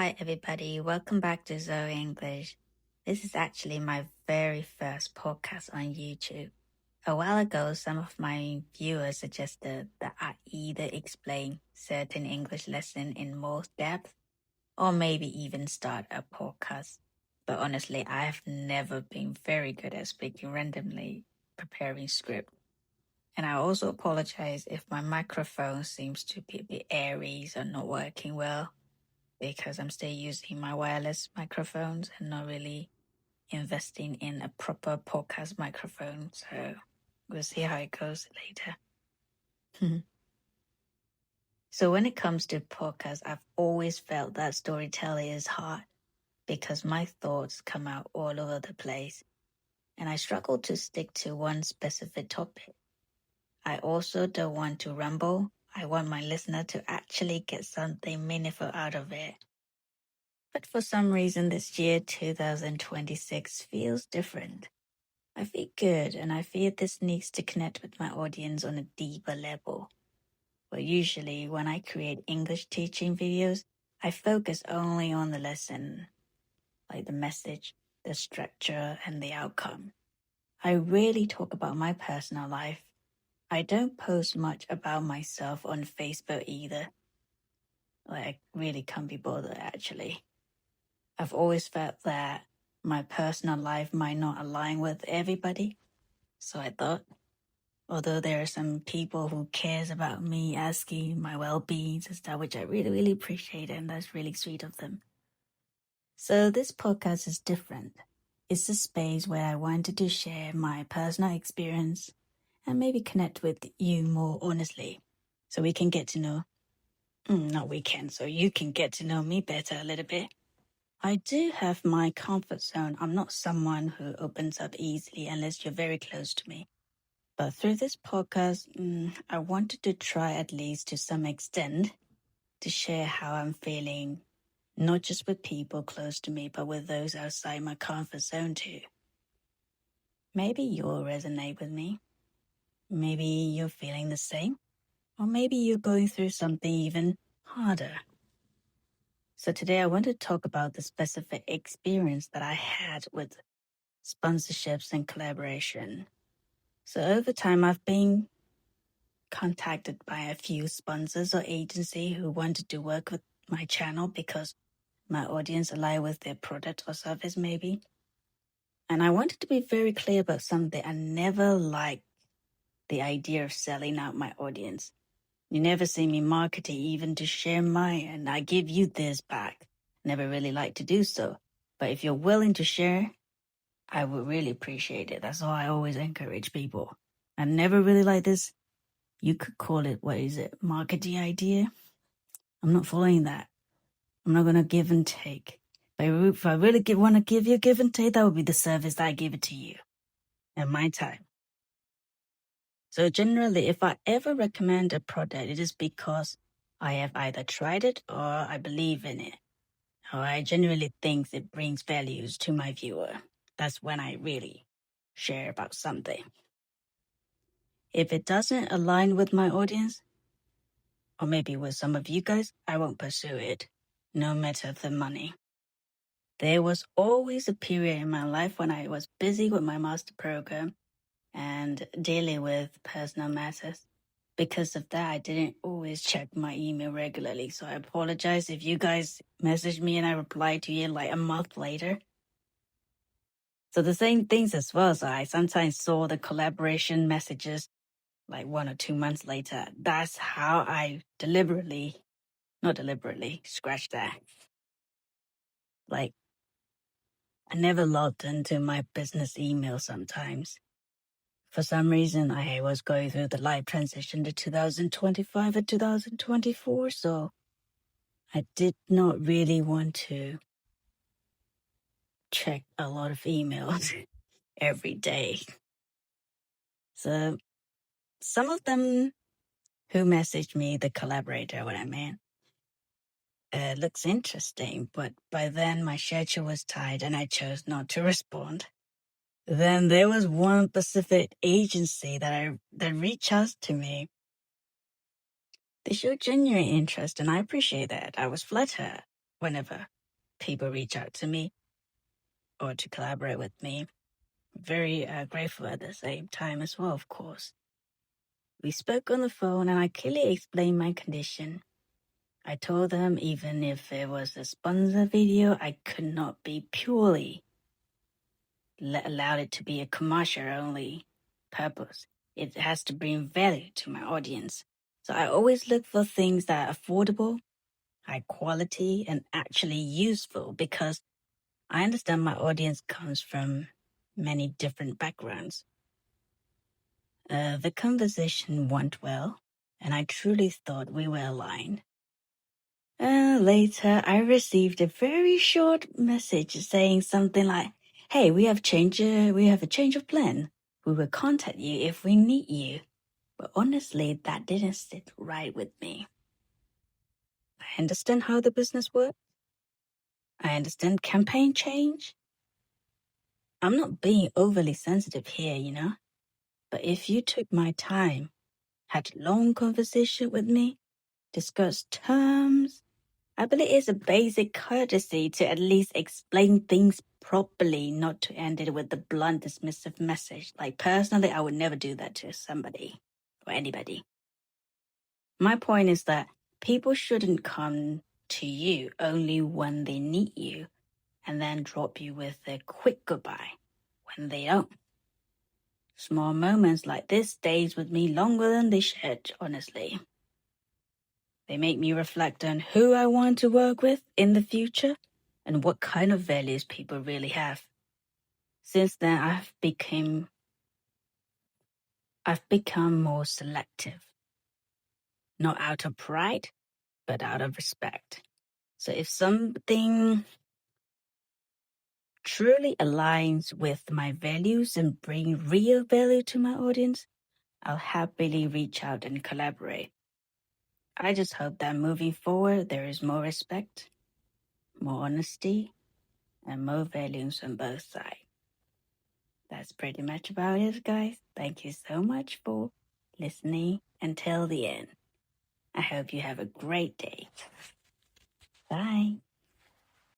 Hi, everybody. Welcome back to Zoeii English. This is actually my very first podcast on YouTube. A while ago, some of my viewers suggested that I either explain certain English lesson in more depth or maybe even start a podcast. But honestly, I've never been very good at speaking randomly, preparing script. And I also apologize if my microphone seems to be a bit airy or not working well, because I'm still using my wireless microphones and not really investing in a proper podcast microphone. So we'll see how it goes later. So when it comes to podcasts, I've always felt that storytelling is hard because my thoughts come out all over the place and I struggle to stick to one specific topic. I also don't want to ramble. I want my listener to actually get something meaningful out of it. But for some reason, this year, 2026, feels different. I feel good, and I feel this needs to connect with my audience on a deeper level. But usually, when I create English teaching videos, I focus only on the lesson, like the message, the structure, and the outcome. I rarely talk about my personal life. I don't post much about myself on Facebook either. I really can't be bothered, actually. I've always felt that my personal life might not align with everybody. So I thought, although there are some people who cares about me asking my well-being and stuff, which I really, really appreciate, and that's really sweet of them. So this podcast is different. It's a space where I wanted to share my personal experience and maybe connect with you more honestly, so we can get to know, so you can get to know me better a little bit. I do have my comfort zone. I'm not someone who opens up easily unless you're very close to me. But through this podcast, I wanted to try, at least to some extent, to share how I'm feeling, not just with people close to me, but with those outside my comfort zone too. Maybe you'll resonate with me. Maybe you're feeling the same. Or maybe you're going through something even harder. So today I want to talk about the specific experience that I had with sponsorships and collaboration. So over time, I've been contacted by a few sponsors or agency who wanted to work with my channel because my audience align with their product or service maybe. And I wanted to be very clear about something. I never liked the idea of selling out my audience. You never see me marketing even to share mine and I give you this back. Never really like to do so. But if you're willing to share, I would really appreciate it. That's all I always encourage people. I never really like this. You could call it, marketing idea? I'm not following that. I'm not going to give and take. But if I really want to give you give and take, that would be the service that I give it to you and my time. So generally, if I ever recommend a product, it is because I have either tried it or I believe in it, or I genuinely think it brings values to my viewer. That's when I really share about something. If it doesn't align with my audience, or maybe with some of you guys, I won't pursue it, no matter the money. There was always a period in my life when I was busy with my master program and dealing with personal matters. Because of that, I didn't always check my email regularly. So I apologize if you guys message me and I reply to you like a month later. So the same things as well. So I sometimes saw the collaboration messages like 1 or 2 months later. That's how I scratch that. Like, I never logged into my business email sometimes. For some reason, I was going through the life transition to 2025 and 2024, so I did not really want to check a lot of emails every day. So some of them who messaged me, the collaborator, what I meant, looks interesting, but by then my schedule was tight and I chose not to respond. Then there was one specific agency that reached out to me. They showed genuine interest and I appreciate that. I was flattered. whenever people reach out to me or to collaborate with me. Very grateful at the same time as well, of course. We spoke on the phone and I clearly explained my condition. I told them even if it was a sponsor video, I could not be purely allowed it to be a commercial only purpose. It has to bring value to my audience. So I always look for things that are affordable, high quality, and actually useful because I understand my audience comes from many different backgrounds. The conversation went well, and I truly thought we were aligned. Later, I received a very short message saying something like, "Hey, we have a change of plan. We will contact you if we need you." But honestly, that didn't sit right with me. I understand how the business works. I understand campaign change. I'm not being overly sensitive here, you know? But if you took my time, had a long conversation with me, discussed terms, I believe it's a basic courtesy to at least explain things properly, not to end it with a blunt, dismissive message. Like, personally, I would never do that to somebody or anybody. My point is that people shouldn't come to you only when they need you and then drop you with a quick goodbye when they don't. Small moments like this stays with me longer than they should, honestly. They make me reflect on who I want to work with in the future and what kind of values people really have. Since then, I've become more selective, not out of pride, but out of respect. So if something truly aligns with my values and bring real value to my audience, I'll happily reach out and collaborate. I just hope that moving forward, there is more respect, more honesty, and more values on both sides. That's pretty much about it, guys. Thank you so much for listening until the end. I hope you have a great day. Bye.